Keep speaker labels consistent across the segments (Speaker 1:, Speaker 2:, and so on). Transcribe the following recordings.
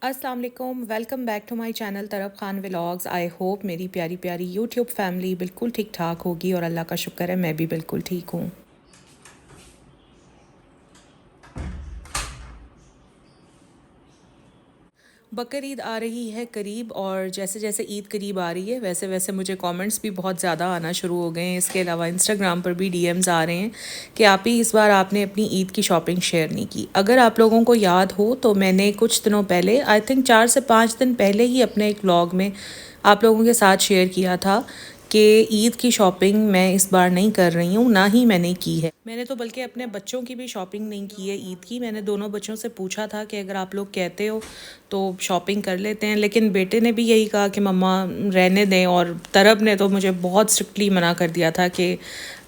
Speaker 1: अस्सलाम वालेकुम, welcome back to my channel Taraf Khan vlogs. I hope मेरी प्यारी प्यारी यूट्यूब फैमिली बिल्कुल ठीक ठाक होगी और अल्लाह का शुक्र है मैं भी बिल्कुल ठीक हूँ। बकर ईद आ रही है करीब और जैसे जैसे ईद करीब आ रही है वैसे वैसे मुझे कमेंट्स भी बहुत ज़्यादा आना शुरू हो गए हैं। इसके अलावा इंस्टाग्राम पर भी डीएम्स आ रहे हैं कि आप ही इस बार आपने अपनी ईद की शॉपिंग शेयर नहीं की। अगर आप लोगों को याद हो तो मैंने कुछ दिनों पहले, आई थिंक 4 से 5 दिन पहले ही, अपने एक व्लॉग में आप लोगों के साथ शेयर किया था कि ईद की शॉपिंग मैं इस बार नहीं कर रही हूँ, ना ही मैंने की है। मैंने तो बल्कि अपने बच्चों की भी शॉपिंग नहीं की है ईद की। मैंने दोनों बच्चों से पूछा था कि अगर आप लोग कहते हो तो शॉपिंग कर लेते हैं, लेकिन बेटे ने भी यही कहा कि मम्मा रहने दें, और तरब ने तो मुझे बहुत स्ट्रिक्टली मना कर दिया था कि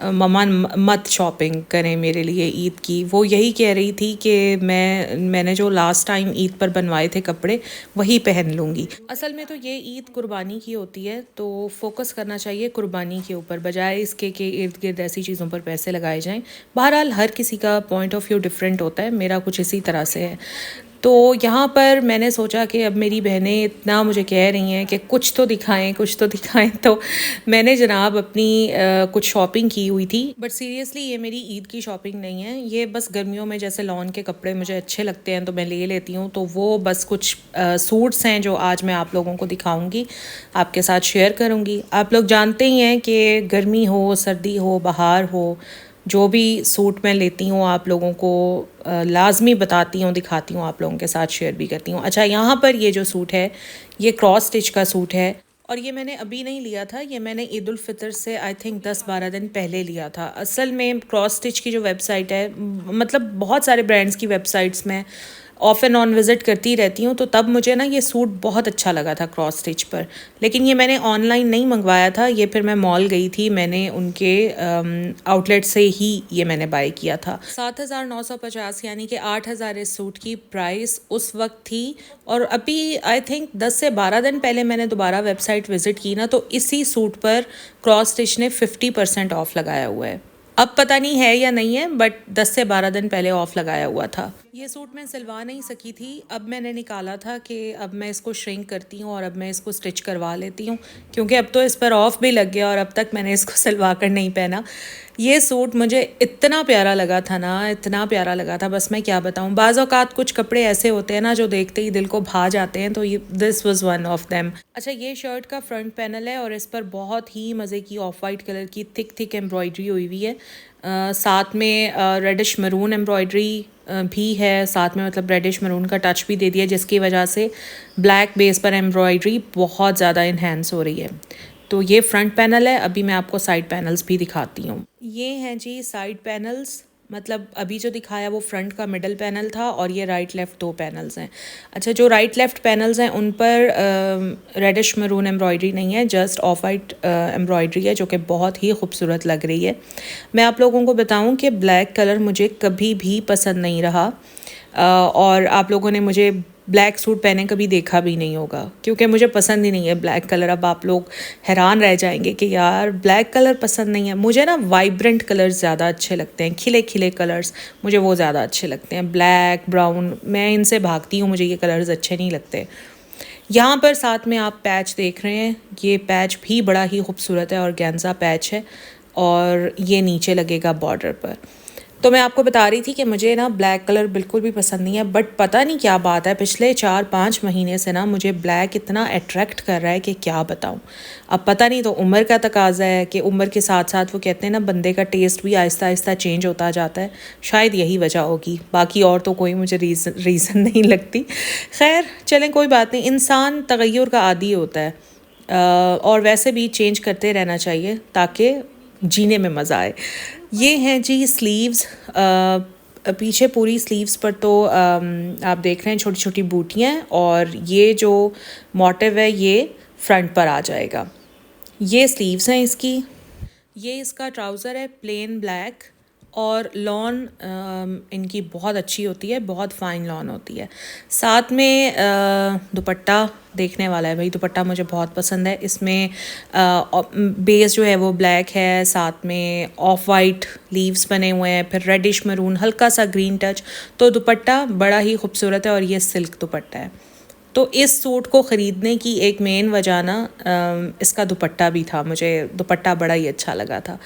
Speaker 1: मम्मा मत शॉपिंग करें मेरे लिए ईद की। वो यही कह रही थी कि मैंने जो लास्ट टाइम ईद पर बनवाए थे कपड़े वही पहन लूँगी। असल में तो ये ईद कुर्बानी की होती है, तो फोकस करना चाहिए कुर्बानी के ऊपर, बजाय इसके कि इर्द गिर्द ऐसी चीज़ों पर पैसे लगाए जाएं। बहरहाल हर किसी का पॉइंट ऑफ व्यू डिफरेंट होता है, मेरा कुछ इसी तरह से है। तो यहाँ पर मैंने सोचा कि अब मेरी बहनें इतना मुझे कह रही हैं कि कुछ तो दिखाएं कुछ तो दिखाएं, तो मैंने जनाब अपनी कुछ शॉपिंग की हुई थी। बट सीरियसली ये मेरी ईद की शॉपिंग नहीं है, ये बस गर्मियों में जैसे लॉन के कपड़े मुझे अच्छे लगते हैं तो मैं ले लेती हूँ। तो वो बस कुछ सूट्स हैं जो आज मैं आप लोगों को दिखाऊंगी, आपके साथ शेयर करूँगी। आप लोग जानते ही हैं कि गर्मी हो, सर्दी हो, बहार हो, जो भी सूट मैं लेती हूँ आप लोगों को लाजमी बताती हूँ, दिखाती हूँ, आप लोगों के साथ शेयर भी करती हूँ। अच्छा, यहाँ पर ये जो सूट है ये क्रॉस स्टिच का सूट है, और ये मैंने अभी नहीं लिया था, ये मैंने ईद उल फितर से आई थिंक 10-12 दिन पहले लिया था। असल में क्रॉस स्टिच की जो वेबसाइट है, मतलब बहुत सारे ब्रांड्स की वेबसाइट्स में ऑफ एंड ऑन विज़िट करती रहती हूँ, तो तब मुझे ना ये सूट बहुत अच्छा लगा था क्रॉस स्टिच पर। लेकिन ये मैंने ऑनलाइन नहीं मंगवाया था, ये फिर मैं मॉल गई थी, मैंने उनके आउटलेट से ही ये मैंने बाय किया था। 7,950 यानी कि 8,000 इस सूट की प्राइस उस वक्त थी। और अभी आई थिंक 10 से 12 दिन पहले मैंने दोबारा वेबसाइट विज़िट की ना, तो इसी सूट पर क्रॉस स्टिच ने 50% ऑफ लगाया हुआ है। अब पता नहीं है या नहीं है, बट 10 से 12 दिन पहले ऑफ लगाया हुआ था। ये सूट मैं सिलवा नहीं सकी थी, अब मैंने निकाला था कि अब मैं इसको श्रिंक करती हूँ और अब मैं इसको स्टिच करवा लेती हूँ, क्योंकि अब तो इस पर ऑफ भी लग गया और अब तक मैंने इसको सिलवा कर नहीं पहना। ये सूट मुझे इतना प्यारा लगा था ना, इतना प्यारा लगा था, बस मैं क्या बताऊँ। बाज़ औक़ात कुछ कपड़े ऐसे होते हैं ना जो देखते ही दिल को भा जाते हैं, तो ये this was one of them. अच्छा, ये शर्ट का फ्रंट पैनल है और इस पर बहुत ही मज़े की ऑफ वाइट कलर की थिक थिक एम्ब्रॉयडरी हुई हुई है। साथ में रेडिश मरून एम्ब्रॉयडरी भी है साथ में, मतलब रेडिश मरून का टच भी दे दिया, जिसकी वजह से ब्लैक बेस पर एम्ब्रॉयडरी बहुत ज़्यादा इन्हेंस हो रही है। तो ये फ्रंट पैनल है, अभी मैं आपको साइड पैनल्स भी दिखाती हूँ। ये हैं जी साइड पैनल्स, मतलब अभी जो दिखाया वो फ्रंट का मिडल पैनल था और ये राइट लेफ़्ट 2 पैनल्स हैं। अच्छा, जो राइट लेफ़्ट पैनल्स हैं उन पर रेडिश मरून एम्ब्रॉयडरी नहीं है, जस्ट ऑफ वाइट एम्ब्रॉयडरी है, जो कि बहुत ही खूबसूरत लग रही है। मैं आप लोगों को बताऊं कि ब्लैक कलर मुझे कभी भी पसंद नहीं रहा, और आप लोगों ने मुझे ब्लैक सूट पहने कभी देखा भी नहीं होगा, क्योंकि मुझे पसंद ही नहीं है ब्लैक कलर। अब आप लोग हैरान रह जाएंगे कि यार ब्लैक कलर पसंद नहीं है। मुझे ना वाइब्रेंट कलर्स ज़्यादा अच्छे लगते हैं, खिले खिले कलर्स मुझे वो ज़्यादा अच्छे लगते हैं। ब्लैक, ब्राउन, मैं इनसे भागती हूँ, मुझे ये कलर्स अच्छे नहीं लगते। यहाँ पर साथ में आप पैच देख रहे हैं, ये पैच भी बड़ा ही खूबसूरत है और गेंजा पैच है, और ये नीचे लगेगा बॉर्डर पर। तो मैं आपको बता रही थी कि मुझे ना ब्लैक कलर बिल्कुल भी पसंद नहीं है, बट पता नहीं क्या बात है, पिछले 4-5 महीने से ना मुझे ब्लैक इतना अट्रैक्ट कर रहा है कि क्या बताऊँ। अब पता नहीं, तो उम्र का तकाजा है कि उम्र के साथ साथ वो कहते हैं ना, बंदे का टेस्ट भी आहिस्ता आहिस्ता चेंज होता जाता है, शायद यही वजह होगी, बाकी और तो कोई मुझे रीज़न नहीं लगती। खैर चलें, कोई बात नहीं, इंसान तगय्युर का आदी होता है, और वैसे भी चेंज करते रहना चाहिए ताकि जीने में मज़ा आए। ये हैं जी स्लीव्स, पीछे पूरी स्लीव्स पर तो आप देख रहे हैं छोटी छोटी बूटियाँ, और ये जो मोटिव है ये फ्रंट पर आ जाएगा। ये स्लीव्स हैं इसकी। ये इसका ट्राउज़र है प्लेन ब्लैक, और लॉन इनकी बहुत अच्छी होती है, बहुत फ़ाइन लॉन होती है। साथ में दुपट्टा देखने वाला है भाई, दुपट्टा मुझे बहुत पसंद है। इसमें बेस जो है वो ब्लैक है, साथ में ऑफ वाइट लीव्स बने हुए हैं, फिर रेडिश मरून, हल्का सा ग्रीन टच, तो दुपट्टा बड़ा ही खूबसूरत है और ये सिल्क दुपट्टा है। तो इस सूट को ख़रीदने की एक मेन वजह ना इसका दुपट्टा भी था, मुझे दुपट्टा बड़ा ही अच्छा लगा था।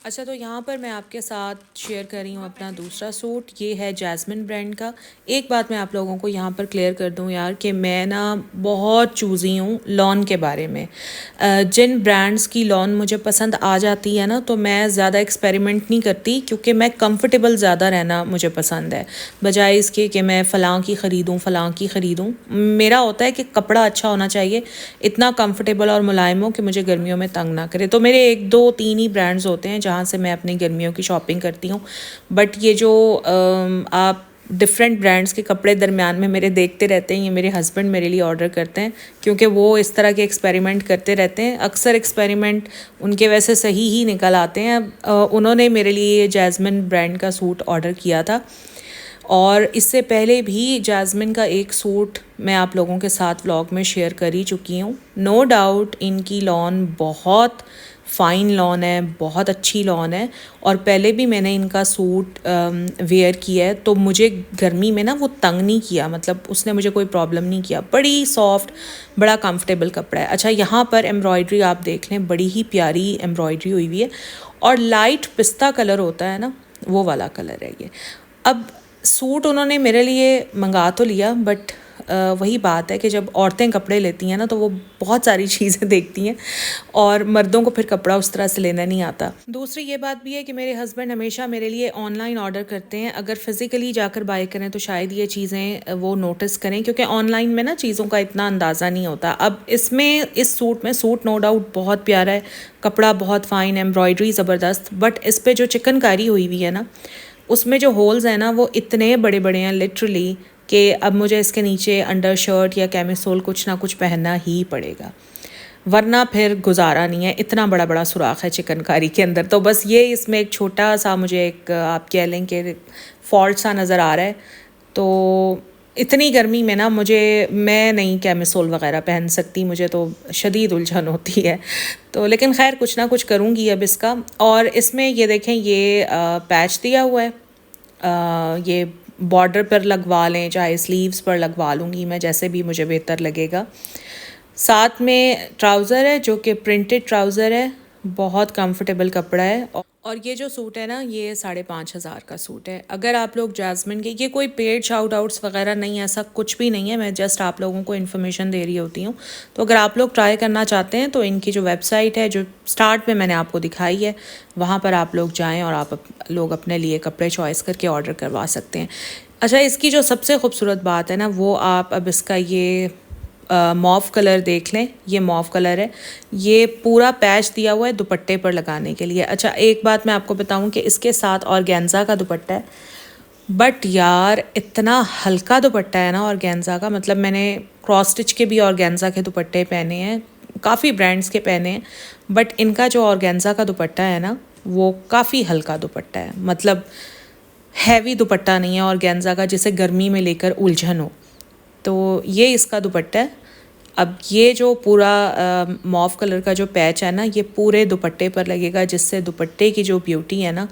Speaker 1: अच्छा, तो यहाँ पर मैं आपके साथ शेयर कर रही हूँ अपना दूसरा सूट। ये है जैस्मिन ब्रांड का। एक बात मैं आप लोगों को यहाँ पर क्लियर कर दूँ यार, कि मैं ना बहुत चूज़ी हूँ लॉन के बारे में। जिन ब्रांड्स की लॉन मुझे पसंद आ जाती है ना, तो मैं ज़्यादा एक्सपेरिमेंट नहीं करती, क्योंकि मैं कंफर्टेबल ज़्यादा रहना मुझे पसंद है, बजाय इसके कि मैं फ़लाँ की ख़रीदूँ फ़लाँ की ख़रीदूँ। मेरा होता है कि कपड़ा अच्छा होना चाहिए, इतना कंफर्टेबल और मुलायम हो कि मुझे गर्मियों में तंग ना करे। तो मेरे 1 2 3 ही ब्रांड्स होते हैं जहाँ से मैं अपनी गर्मियों की शॉपिंग करती हूँ। बट ये जो आप डिफरेंट ब्रांड्स के कपड़े दरमियान में मेरे देखते रहते हैं, ये मेरे हस्बैंड मेरे लिए ऑर्डर करते हैं, क्योंकि वो इस तरह के एक्सपेरिमेंट करते रहते हैं। अक्सर एक्सपेरिमेंट उनके वैसे सही ही निकल आते हैं। उन्होंने मेरे लिए जैस्मिन ब्रांड का सूट ऑर्डर किया था, और इससे पहले भी जैस्मिन का एक सूट मैं आप लोगों के साथ व्लॉग में शेयर कर ही चुकी हूँ। नो डाउट इनकी लॉन बहुत फ़ाइन लॉन है, बहुत अच्छी लॉन है, और पहले भी मैंने इनका सूट वेयर किया है, तो मुझे गर्मी में ना वो तंग नहीं किया, मतलब उसने मुझे कोई प्रॉब्लम नहीं किया। बड़ी सॉफ्ट, बड़ा कंफर्टेबल कपड़ा है। अच्छा, यहाँ पर एम्ब्रॉयडरी आप देख लें, बड़ी ही प्यारी एम्ब्रॉयडरी हुई हुई है, और लाइट पिस्ता कलर होता है ना, वो वाला कलर है ये। अब सूट उन्होंने मेरे लिए मंगा तो लिया, बट वही बात है कि जब औरतें कपड़े लेती हैं ना, तो वो बहुत सारी चीज़ें देखती हैं, और मर्दों को फिर कपड़ा उस तरह से लेना नहीं आता। दूसरी ये बात भी है कि मेरे हस्बैंड हमेशा मेरे लिए ऑनलाइन ऑर्डर करते हैं। अगर फिज़िकली जाकर बाय करें तो शायद ये चीज़ें वो नोटिस करें, क्योंकि ऑनलाइन में ना चीज़ों का इतना अंदाज़ा नहीं होता। अब इसमें इस सूट में, सूट नो डाउट बहुत प्यारा है, कपड़ा बहुत फ़ाइन, एम्ब्रॉयडरी ज़बरदस्त, बट इस पर जो चिकनकारी हुई हुई है ना, उसमें जो होल्स हैं ना, वो इतने बड़े बड़े हैं लिटरली, कि अब मुझे इसके नीचे अंडर शर्ट या कैमिसोल कुछ ना कुछ पहनना ही पड़ेगा, वरना फिर गुजारा नहीं है। इतना बड़ा बड़ा सुराख है चिकनकारी के अंदर। तो बस ये इसमें एक छोटा सा मुझे एक आप कह लें कि फॉल्ट सा नज़र आ रहा है। तो इतनी गर्मी में ना मैं नहीं कैमिसोल वगैरह पहन सकती, मुझे तो शदीद उलझन होती है। तो लेकिन खैर कुछ ना कुछ करूँगी अब इसका। और इसमें ये देखें, ये पैच दिया हुआ है, ये बॉर्डर पर लगवा लें, चाहे स्लीव्स पर लगवा लूँगी मैं, जैसे भी मुझे बेहतर लगेगा। साथ में ट्राउज़र है, जो कि प्रिंटेड ट्राउज़र है, बहुत कंफर्टेबल कपड़ा है। और ये जो सूट है ना, ये 5,500 का सूट है। अगर आप लोग जैस्मिन के, ये कोई पेड शाउट आउट्स वगैरह नहीं, ऐसा कुछ भी नहीं है, मैं जस्ट आप लोगों को इन्फॉर्मेशन दे रही होती हूँ। तो अगर आप लोग ट्राई करना चाहते हैं तो इनकी जो वेबसाइट है, जो स्टार्ट में मैंने आपको दिखाई है, वहाँ पर आप लोग जाएँ और आप लोग अपने लिए कपड़े चॉइस करके ऑर्डर करवा सकते हैं। अच्छा, इसकी जो सबसे खूबसूरत बात है ना, वो आप अब इसका ये मॉव कलर देख लें। ये मॉव कलर है, ये पूरा पैच दिया हुआ है दुपट्टे पर लगाने के लिए। अच्छा, एक बात मैं आपको बताऊं कि इसके साथ ऑर्गेन्जा का दुपट्टा है, बट यार इतना हल्का दुपट्टा है ना ऑर्गेन्जा का, मतलब मैंने क्रॉस स्टिच के भी ऑर्गेन्जा के दुपट्टे पहने हैं, काफ़ी ब्रांड्स के पहने हैं, बट इनका जो ऑर्गेन्जा का दुपट्टा है ना, वो काफ़ी हल्का दुपट्टा है, मतलब हैवी दुपट्टा नहीं है ऑर्गेन्जा का जिसे गर्मी में लेकर उलझन हो। तो ये इसका दुपट्टा है। अब ये जो पूरा मॉव कलर का जो पैच है ना, ये पूरे दुपट्टे पर लगेगा, जिससे दुपट्टे की जो ब्यूटी है ना,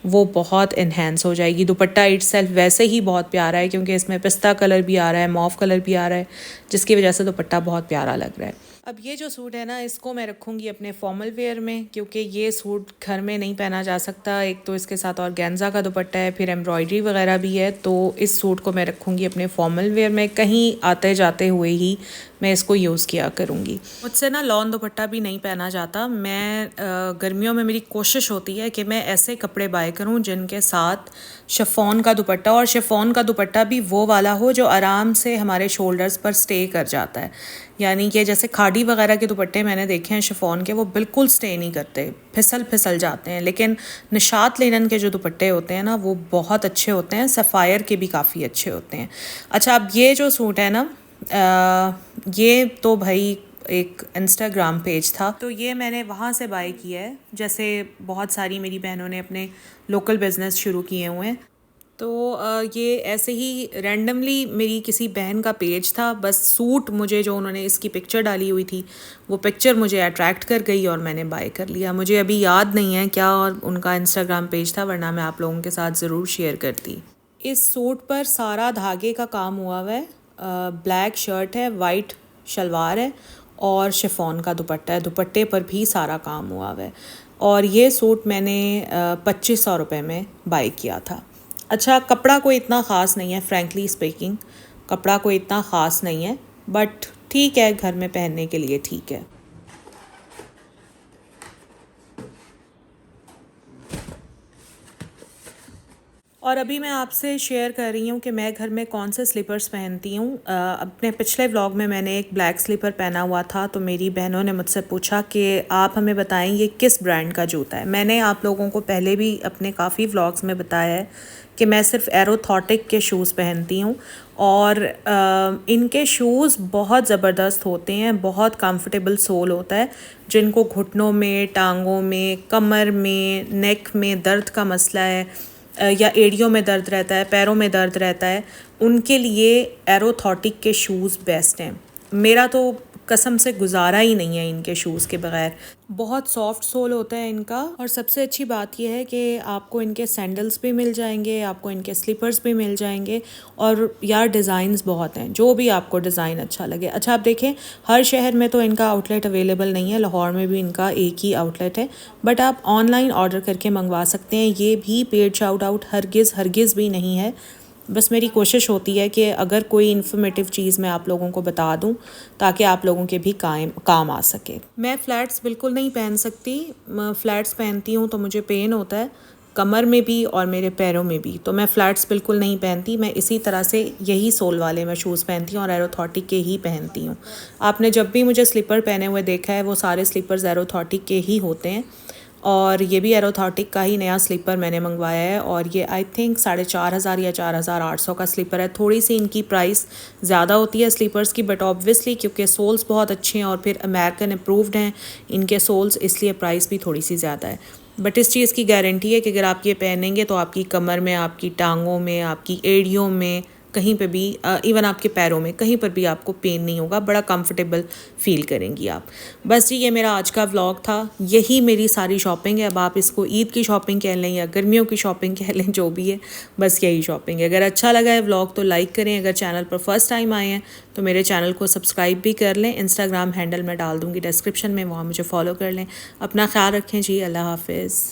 Speaker 1: वो बहुत इन्हेंस हो जाएगी। दुपट्टा इटसेल्फ वैसे ही बहुत प्यारा है, क्योंकि इसमें पिस्ता कलर भी आ रहा है, मॉव कलर भी आ रहा है, जिसकी वजह से दुपट्टा बहुत प्यारा लग रहा है। अब ये जो सूट है ना, इसको मैं रखूँगी अपने फॉर्मल वेयर में, क्योंकि ये सूट घर में नहीं पहना जा सकता। एक तो इसके साथ ऑर्गेन्जा का दुपट्टा है, फिर एम्ब्रॉयडरी वगैरह भी है, तो इस सूट को मैं रखूँगी अपने फॉर्मल वेयर में, कहीं आते जाते हुए ही मैं इसको यूज़ किया करूँगी। मुझसे ना लॉन दुपट्टा भी नहीं पहना जाता। मैं गर्मियों में मेरी कोशिश होती है कि मैं ऐसे कपड़े बाय करूँ जिनके साथ शिफॉन का दुपट्टा, और शिफॉन का दुपट्टा भी वो वाला हो जो आराम से हमारे शोल्डर्स पर स्टे कर जाता है। यानी कि जैसे खाड़ी वगैरह के दुपट्टे मैंने देखे हैं शिफॉन के, वो बिल्कुल स्टे नहीं करते, फिसल जाते हैं। लेकिन निशात लिनन के जो दुपट्टे होते हैं ना, वो बहुत अच्छे होते हैं, सफ़ायर के भी काफ़ी अच्छे होते हैं। अच्छा, अब ये जो सूट है ना, ये तो भाई एक इंस्टाग्राम पेज था, तो ये मैंने वहाँ से बाय किया है। जैसे बहुत सारी मेरी बहनों ने अपने लोकल बिज़नेस शुरू किए हुए हैं, तो ये ऐसे ही रैंडमली मेरी किसी बहन का पेज था, बस सूट मुझे जो उन्होंने इसकी पिक्चर डाली हुई थी वो पिक्चर मुझे अट्रैक्ट कर गई और मैंने बाय कर लिया। मुझे अभी याद नहीं है क्या और उनका इंस्टाग्राम पेज था, वरना मैं आप लोगों के साथ ज़रूर शेयर करती। इस सूट पर सारा धागे का काम हुआ हुआ है। ब्लैक शर्ट है, वाइट शलवार है और शिफॉन का दुपट्टा है। दुपट्टे पर भी सारा काम हुआ हुआ है और ये सूट मैंने 2500 रुपये में बाय किया था। अच्छा, कपड़ा कोई इतना ख़ास नहीं है, फ्रैंकली स्पीकिंग कपड़ा कोई इतना ख़ास नहीं है, बट ठीक है, घर में पहनने के लिए ठीक है। और अभी मैं आपसे शेयर कर रही हूँ कि मैं घर में कौन से स्लीपर्स पहनती हूँ। अपने पिछले व्लॉग में मैंने एक ब्लैक स्लीपर पहना हुआ था, तो मेरी बहनों ने मुझसे पूछा कि आप हमें बताएं ये किस ब्रांड का जूता है। मैंने आप लोगों को पहले भी अपने काफ़ी व्लॉग्स में बताया है कि मैं सिर्फ एरोथॉटिक के शूज़ पहनती हूँ और इनके शूज़ बहुत ज़बरदस्त होते हैं, बहुत कंफर्टेबल सोल होता है। जिनको घुटनों में, टांगों में, कमर में, नेक में दर्द का मसला है या एड़ियों में दर्द रहता है, पैरों में दर्द रहता है, उनके लिए एरोथॉटिक के शूज़ बेस्ट हैं। मेरा तो कसम से गुजारा ही नहीं है इनके शूज़ के बगैर। बहुत सॉफ्ट सोल होता है इनका और सबसे अच्छी बात यह है कि आपको इनके सैंडल्स भी मिल जाएंगे, आपको इनके स्लीपर्स भी मिल जाएंगे और यार डिज़ाइंस बहुत हैं, जो भी आपको डिज़ाइन अच्छा लगे। अच्छा, आप देखें हर शहर में तो इनका आउटलेट अवेलेबल नहीं है, लाहौर में भी इनका एक ही आउटलेट है, बट आप ऑनलाइन ऑर्डर करके मंगवा सकते हैं। ये भी पेड शाउट आउट हरगिज़ भी नहीं है। बस मेरी कोशिश होती है कि अगर कोई इन्फॉर्मेटिव चीज़ मैं आप लोगों को बता दूं ताकि आप लोगों के भी काम आ सके। मैं फ़्लैट्स बिल्कुल नहीं पहन सकती। फ़्लैट्स पहनती हूँ तो मुझे पेन होता है कमर में भी और मेरे पैरों में भी, तो मैं फ़्लैट्स बिल्कुल नहीं पहनती। मैं इसी तरह से यही सोल वाले मैं शूज़ पहनती हूँ और एरोथॉटिक के ही पहनती हूँ। आपने जब भी मुझे स्लीपर पहने हुए देखा है वो सारे स्लीपर्स एरोथॉटिक के ही होते हैं और ये भी एरोथॉटिक का ही नया स्लीपर मैंने मंगवाया है और ये आई थिंक 4500 या 4800 का स्लीपर है। थोड़ी सी इनकी प्राइस ज़्यादा होती है स्लीपर्स की, बट ऑब्वियसली क्योंकि सोल्स बहुत अच्छे हैं और फिर अमेरिकन अप्रूव्ड हैं इनके सोल्स, इसलिए प्राइस भी थोड़ी सी ज़्यादा है। बट इस चीज़ की गारंटी है कि अगर आप ये पहनेंगे तो आपकी कमर में, आपकी टांगों में, आपकी एड़ियों में, कहीं पे भी, इवन आपके पैरों में, कहीं पर भी आपको पेन नहीं होगा, बड़ा कंफर्टेबल फील करेंगी आप। बस जी, ये मेरा आज का व्लॉग था, यही मेरी सारी शॉपिंग है। अब आप इसको ईद की शॉपिंग कह लें या गर्मियों की शॉपिंग कह लें, जो भी है, बस यही शॉपिंग है। अगर अच्छा लगा है व्लॉग तो लाइक करें, अगर चैनल पर फर्स्ट टाइम आए हैं तो मेरे चैनल को सब्सक्राइब भी कर लें। इंस्टाग्राम हैंडल मैं डाल दूँगी डिस्क्रिप्शन में, वहाँ मुझे फॉलो कर लें। अपना ख्याल रखें जी, अल्लाह हाफिज़।